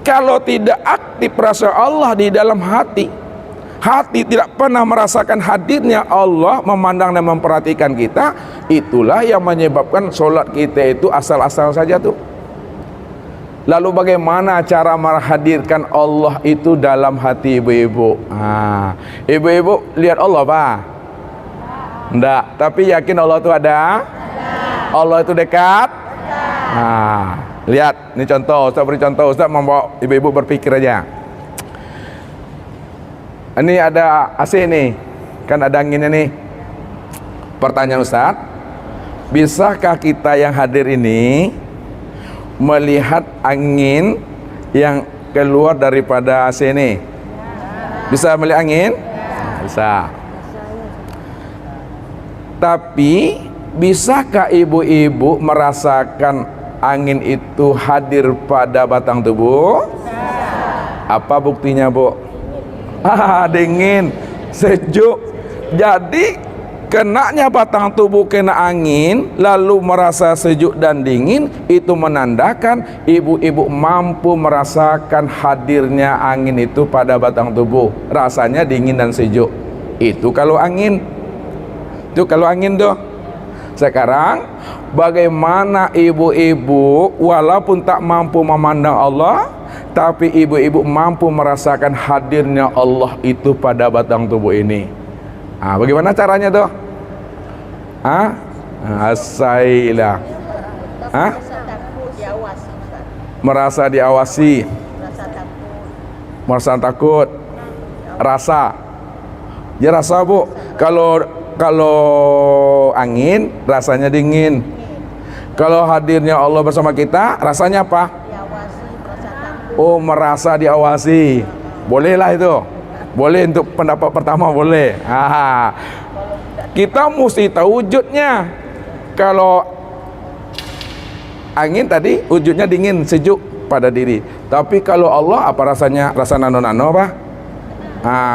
Kalau tidak aktif rasa Allah di dalam hati, hati tidak pernah merasakan hadirnya Allah memandang dan memperhatikan kita, itulah yang menyebabkan solat kita itu asal-asal saja tuh. Lalu bagaimana cara menghadirkan Allah itu dalam hati ibu-ibu? Ibu-ibu lihat Allah Pak? Enggak, tapi yakin Allah itu ada? Allah itu dekat? Lihat, ini contoh, Ustaz beri contoh, Ustaz membawa ibu-ibu berpikir aja. Ini ada AC nih, kan ada anginnya nih. Pertanyaan Ustaz, bisakah kita yang hadir ini melihat angin yang keluar daripada AC ini? Bisa melihat angin? Bisa. Tapi bisakah ibu-ibu merasakan angin itu hadir pada batang tubuh? Apa buktinya, Bu? Dingin, sejuk. Jadi kenanya batang tubuh kena angin lalu merasa sejuk dan dingin, itu menandakan ibu-ibu mampu merasakan hadirnya angin itu pada batang tubuh. Rasanya dingin dan sejuk. Itu kalau angin. Itu kalau angin tuh. Sekarang bagaimana ibu-ibu walaupun tak mampu memandang Allah, tapi ibu-ibu mampu merasakan hadirnya Allah itu pada batang tubuh ini? Bagaimana caranya tuh? Asailah. Merasa diawasi. Merasa takut. Rasa. Ya rasa, Bu. Kalau angin rasanya dingin. Kalau hadirnya Allah bersama kita rasanya apa? Oh, merasa diawasi. Bolehlah itu. Boleh untuk pendapat pertama, boleh. Kita mesti tahu wujudnya. Kalau angin tadi wujudnya dingin, sejuk pada diri. Tapi kalau Allah apa rasanya? Rasa nano-nano apa?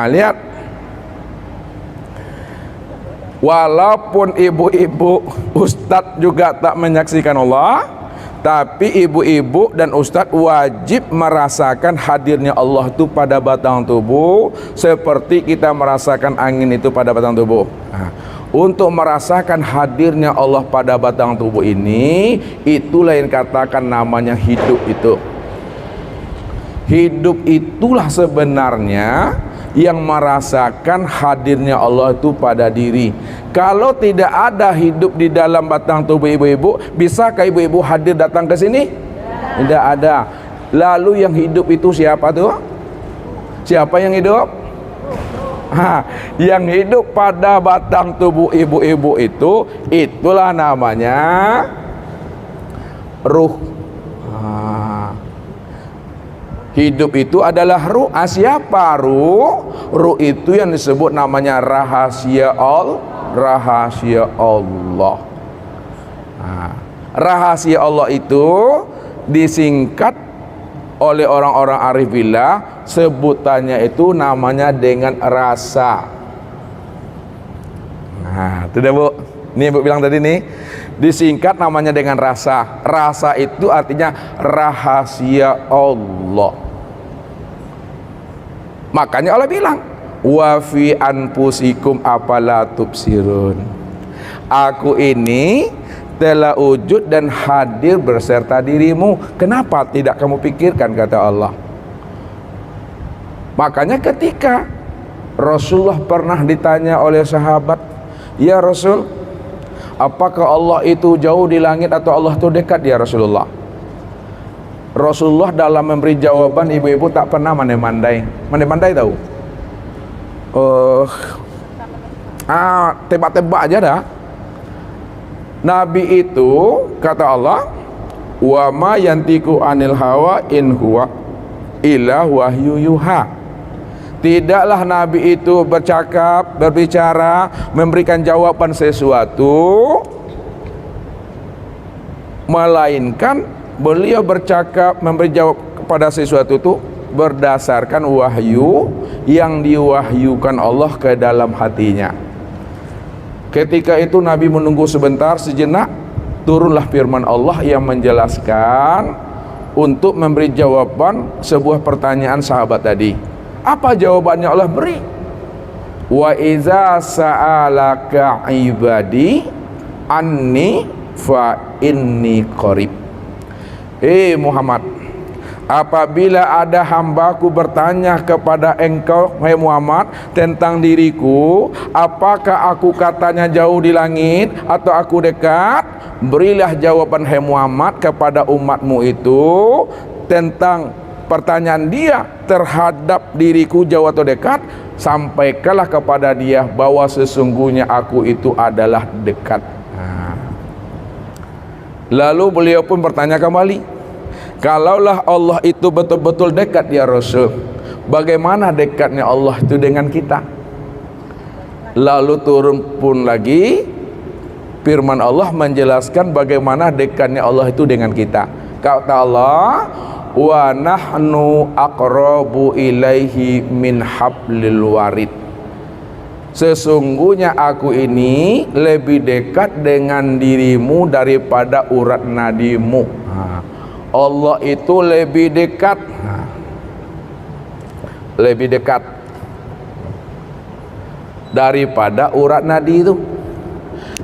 Lihat. Walaupun ibu-ibu, ustadz juga tak menyaksikan Allah, tapi ibu-ibu dan ustadz wajib merasakan hadirnya Allah itu pada batang tubuh, seperti kita merasakan angin itu pada batang tubuh. Untuk merasakan hadirnya Allah pada batang tubuh ini, itulah yang katakan namanya hidup itu. Hidup itulah sebenarnya yang merasakan hadirnya Allah itu pada diri. Kalau tidak ada hidup di dalam batang tubuh ibu-ibu, bisakah ibu-ibu hadir datang ke sini? Tidak ada. Lalu yang hidup itu siapa tuh? Siapa yang hidup? Yang hidup pada batang tubuh ibu-ibu itu, itulah namanya ruh. Hidup itu adalah ruh. Siapa ruh? Ruh itu yang disebut namanya rahasia rahasia Allah. Rahasia Allah itu disingkat oleh orang-orang arif billah, sebutannya itu namanya dengan rasa. Itu dah, Bu. Ini Ibu bilang tadi nih, disingkat namanya dengan rasa. Rasa itu artinya rahasia Allah. Makanya Allah bilang, wa fi anfusikum afala tubsirun. Aku ini telah wujud dan hadir berserta dirimu. Kenapa tidak kamu pikirkan, kata Allah. Makanya ketika Rasulullah pernah ditanya oleh sahabat, ya Rasul, apakah Allah itu jauh di langit atau Allah itu dekat ya Rasulullah? Rasulullah dalam memberi jawaban, ibu-ibu tak pernah mandai-mandai. Mandai-mandai tahu? Tebak-tebak aja dah. Nabi itu kata Allah, wa ma yantiku anil hawa in huwa illa wahyu yuha. Tidaklah Nabi itu berbicara, memberikan jawaban sesuatu, melainkan beliau bercakap, memberi jawab kepada sesuatu itu berdasarkan wahyu yang diwahyukan Allah ke dalam hatinya. Ketika itu Nabi menunggu sebentar, sejenak turunlah firman Allah yang menjelaskan untuk memberi jawaban sebuah pertanyaan sahabat tadi. Apa jawabannya Allah beri? Wa iza sa'alaka ibadi anni fa inni qarib. Muhammad, apabila ada hambaku bertanya kepada engkau, hai Muhammad, tentang diriku, apakah aku katanya jauh di langit atau aku dekat? Berilah jawaban, hai Muhammad, kepada umatmu itu tentang pertanyaan dia terhadap diriku jauh atau dekat. Sampaikanlah kepada dia bahwa sesungguhnya aku itu adalah dekat. Lalu beliau pun bertanya kembali, kalaulah Allah itu betul-betul dekat ya Rasul, bagaimana dekatnya Allah itu dengan kita? Lalu turun pun lagi firman Allah menjelaskan bagaimana dekatnya Allah itu dengan kita. Kata Allah, wa nahnu aqrabu ilaihi min hablil warid. Sesungguhnya aku ini lebih dekat dengan dirimu daripada urat nadimu. Allah itu lebih dekat, lebih dekat daripada urat nadi itu.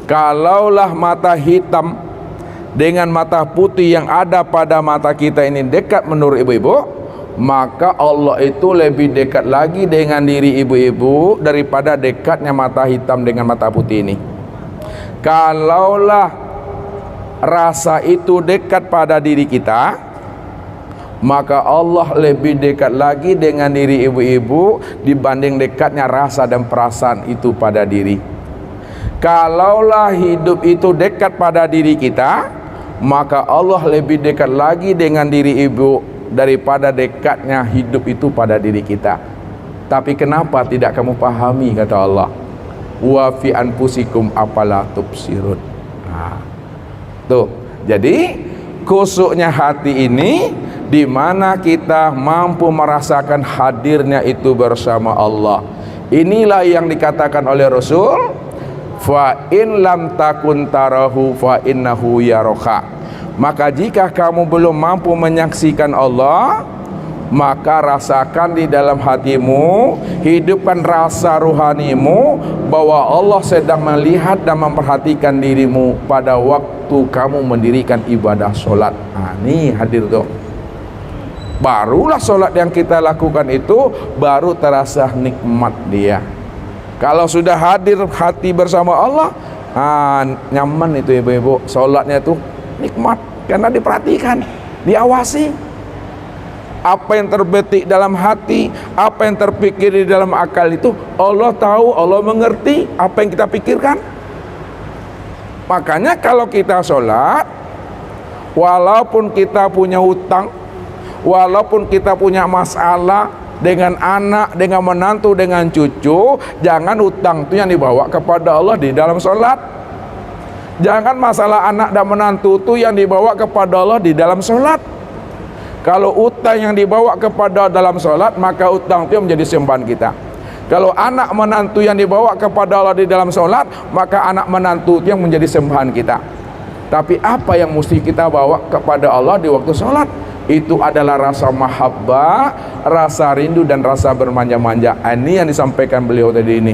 Kalaulah mata hitam dengan mata putih yang ada pada mata kita ini dekat menurut ibu-ibu, maka Allah itu lebih dekat lagi dengan diri ibu-ibu daripada dekatnya mata hitam dengan mata putih ini. Kalaulah rasa itu dekat pada diri kita, maka Allah lebih dekat lagi dengan diri ibu-ibu dibanding dekatnya rasa dan perasaan itu pada diri. Kalaulah hidup itu dekat pada diri kita, maka Allah lebih dekat lagi dengan diri ibu daripada dekatnya hidup itu pada diri kita. Tapi kenapa tidak kamu pahami, kata Allah, wa fi anfusikum afala tubsirun. Tuh, jadi kusuknya hati ini di mana kita mampu merasakan hadirnya itu bersama Allah. Inilah yang dikatakan oleh Rasul, fa in lam takun tarahu fa innahu yaraka. Maka jika kamu belum mampu menyaksikan Allah, maka rasakan di dalam hatimu, hidupkan rasa ruhanimu bahwa Allah sedang melihat dan memperhatikan dirimu pada waktu kamu mendirikan ibadah solat. Ini hadir tuh. Barulah solat yang kita lakukan itu baru terasa nikmat dia. Kalau sudah hadir hati bersama Allah, nyaman itu ibu-ibu, solatnya itu nikmat karena diperhatikan, diawasi. Apa yang terbetik dalam hati, apa yang terpikir di dalam akal itu Allah tahu, Allah mengerti apa yang kita pikirkan. Makanya kalau kita sholat, walaupun kita punya hutang, walaupun kita punya masalah dengan anak, dengan menantu, dengan cucu, jangan hutang itu yang dibawa kepada Allah di dalam sholat. Jangan masalah anak dan menantu itu yang dibawa kepada Allah di dalam sholat. Kalau utang yang dibawa kepada dalam sholat, maka utang itu menjadi sembahan kita. Kalau anak menantu yang dibawa kepada Allah di dalam sholat, maka anak menantu itu yang menjadi sembahan kita. Tapi apa yang mesti kita bawa kepada Allah di waktu sholat? Itu adalah rasa mahabbah, rasa rindu dan rasa bermanja-manja. Ini yang disampaikan beliau tadi ini.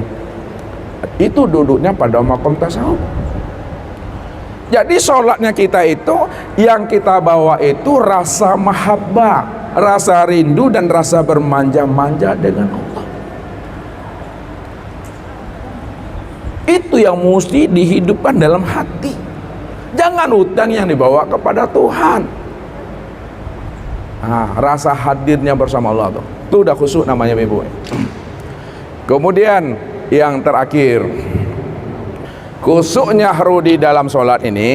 Itu duduknya pada maqam tasawuf. Jadi sholatnya kita itu, yang kita bawa itu rasa mahabbah, rasa rindu dan rasa bermanja-manja dengan Allah. Itu yang mesti dihidupkan dalam hati. Jangan hutang yang dibawa kepada Tuhan. Rasa hadirnya bersama Allah tuh. Itu udah khusyuk namanya ibu. Kemudian yang terakhir, khusyuknya di dalam sholat ini,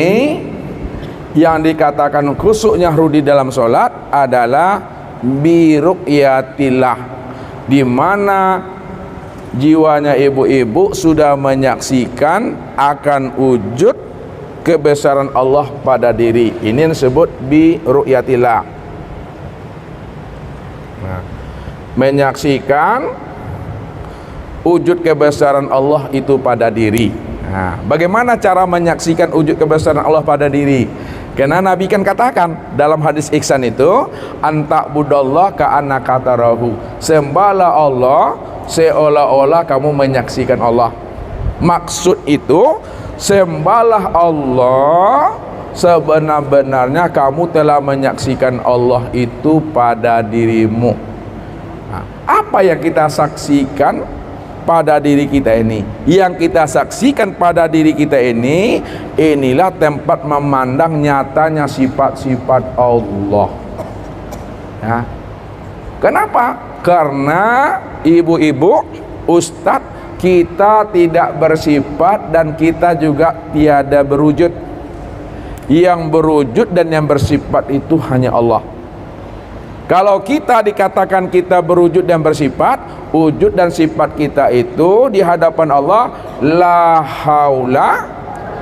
yang dikatakan khusyuknya di dalam sholat adalah biru'yatillah, di mana jiwanya ibu-ibu sudah menyaksikan akan wujud kebesaran Allah pada diri. Ini disebut biru'yatillah. Menyaksikan wujud kebesaran Allah itu pada diri. Bagaimana cara menyaksikan wujud kebesaran Allah pada diri? Karena Nabi kan katakan dalam hadis ihsan itu, anta budallah ka'annaka tarahu, sembahlah Allah seolah-olah kamu menyaksikan Allah. Maksud itu, sembahlah Allah sebenar-benarnya kamu telah menyaksikan Allah itu pada dirimu. Nah, apa yang kita saksikan pada diri kita ini? Yang kita saksikan pada diri kita ini, inilah tempat memandang nyatanya sifat-sifat Allah. Ya. Kenapa? Karena ibu-ibu, ustadz, kita tidak bersifat dan kita juga tiada berwujud. Yang berwujud dan yang bersifat itu hanya Allah. Kalau kita dikatakan kita berwujud dan bersifat, wujud dan sifat kita itu di hadapan Allah la haula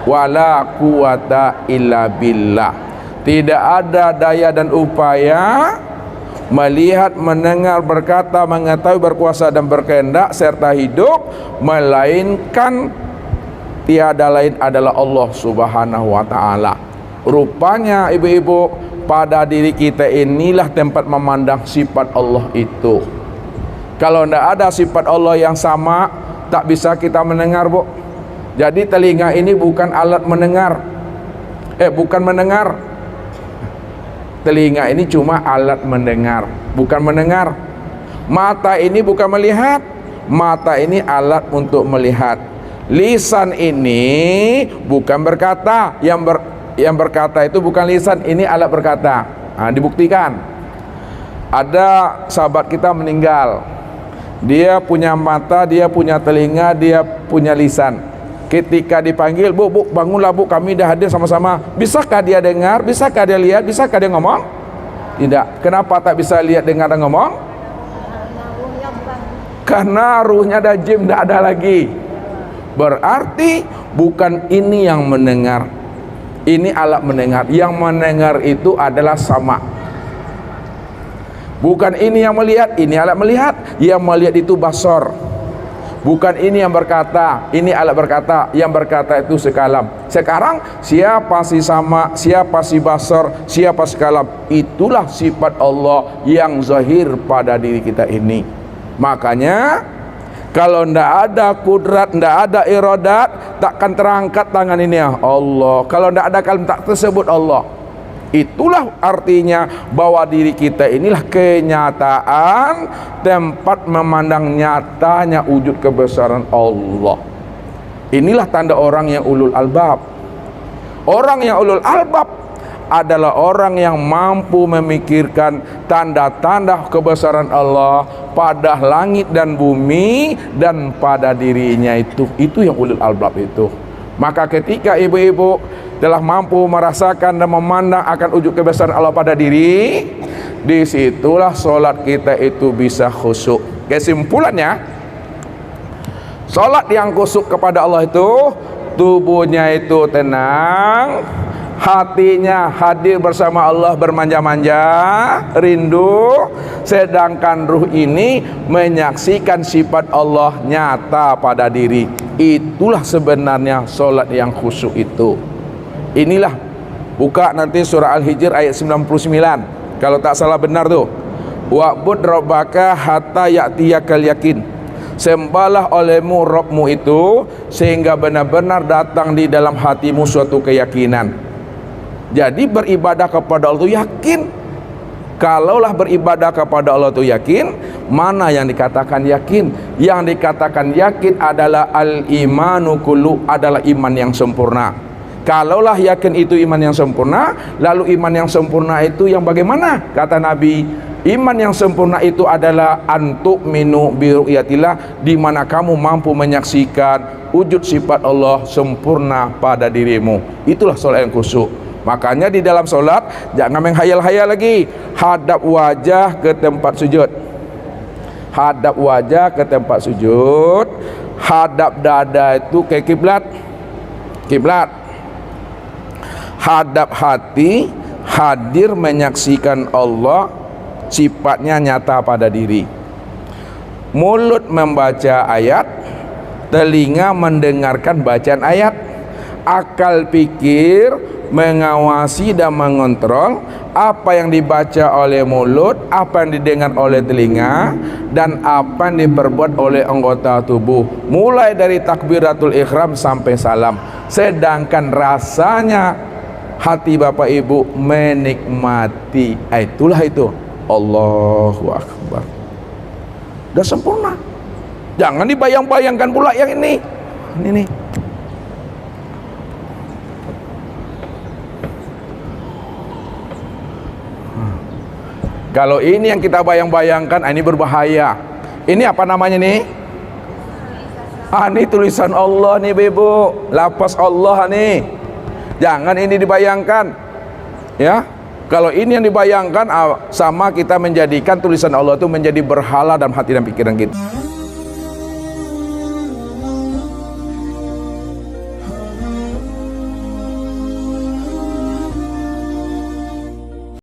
wala quwata illa billah. Tidak ada daya dan upaya melihat, mendengar, berkata, mengetahui, berkuasa dan berkehendak serta hidup, melainkan tiada lain adalah Allah Subhanahu wa taala. Rupanya ibu-ibu, pada diri kita inilah tempat memandang sifat Allah itu. Kalau tidak ada sifat Allah yang sama, tak bisa kita mendengar, Bu. Jadi telinga ini bukan alat mendengar. Bukan mendengar. Telinga ini cuma alat mendengar, bukan mendengar. Mata ini bukan melihat. Mata ini alat untuk melihat. Lisan ini bukan berkata. Yang berkata itu bukan lisan, ini alat berkata. Nah, dibuktikan. Ada sahabat kita meninggal, dia punya mata, dia punya telinga, dia punya lisan. Ketika dipanggil, bu bangunlah bu, kami dah hadir sama-sama. Bisakah dia dengar? Bisakah dia lihat? Bisakah dia ngomong? Tidak. Kenapa tak bisa lihat, dengar dan ngomong? Karena ruhnya dah jim, tidak ada lagi. Berarti bukan ini yang mendengar, ini alat mendengar. Yang mendengar itu adalah sama. Bukan ini yang melihat, ini alat melihat. Yang melihat itu basor. Bukan ini yang berkata, ini alat berkata. Yang berkata itu sekalam. Sekarang siapa si sama, siapa si basor, siapa sekalam? Itulah sifat Allah yang zahir pada diri kita ini. Makanya kalau ndak ada kudrat, ndak ada iradat, takkan terangkat tangan ini ya Allah. Kalau ndak ada kalim tak tersebut Allah. Itulah artinya bahwa diri kita inilah kenyataan tempat memandang nyatanya wujud kebesaran Allah. Inilah tanda orang yang ulul albab. Orang yang ulul albab adalah orang yang mampu memikirkan tanda-tanda kebesaran Allah pada langit dan bumi dan pada dirinya itu. Itu yang ulul albab itu. Maka ketika ibu-ibu telah mampu merasakan dan memandang akan wujud kebesaran Allah pada diri, disitulah solat kita itu bisa khusyuk. Kesimpulannya, solat yang khusyuk kepada Allah itu tubuhnya itu tenang, hatinya hadir bersama Allah, bermanja-manja, rindu, sedangkan ruh ini menyaksikan sifat Allah nyata pada diri. Itulah sebenarnya solat yang khusyuk itu. Inilah, buka nanti surah Al-Hijr ayat 99 kalau tak salah benar tuh. Wa'bud rabbaka hatta ya'tiyakal yakin. Sembahlah olehmu Rabbmu itu sehingga benar-benar datang di dalam hatimu suatu keyakinan. Jadi beribadah kepada Allah itu yakin. Kalaulah beribadah kepada Allah itu yakin, mana yang dikatakan yakin? Yang dikatakan yakin adalah al-imanu kullu, adalah iman yang sempurna. Kalaulah yakin itu iman yang sempurna, lalu iman yang sempurna itu yang bagaimana? Kata Nabi, iman yang sempurna itu adalah antu'minu bi ru'yatillah, di mana kamu mampu menyaksikan wujud sifat Allah sempurna pada dirimu. Itulah solat yang khusyuk. Makanya di dalam solat jangan menghayal-hayal lagi. Hadap wajah ke tempat sujud. Hadap wajah ke tempat sujud. Hadap dada itu ke kiblat. Kiblat. Hadap hati hadir menyaksikan Allah, sifatnya nyata pada diri. Mulut membaca ayat, telinga mendengarkan bacaan ayat, akal pikir mengawasi dan mengontrol apa yang dibaca oleh mulut, apa yang didengar oleh telinga, dan apa yang diperbuat oleh anggota tubuh, mulai dari takbiratul ihram sampai salam. Sedangkan rasanya hati Bapak Ibu menikmati, itulah itu Allahu Akbar. Udah sempurna. Jangan dibayang-bayangkan pula yang ini nih. Kalau ini yang kita bayang-bayangkan, ini berbahaya. Ini apa namanya nih? Ini tulisan Allah nih Ibu, lafaz Allah nih. Jangan ini dibayangkan, ya. Kalau ini yang dibayangkan, sama kita menjadikan tulisan Allah itu menjadi berhala dalam hati dan pikiran kita.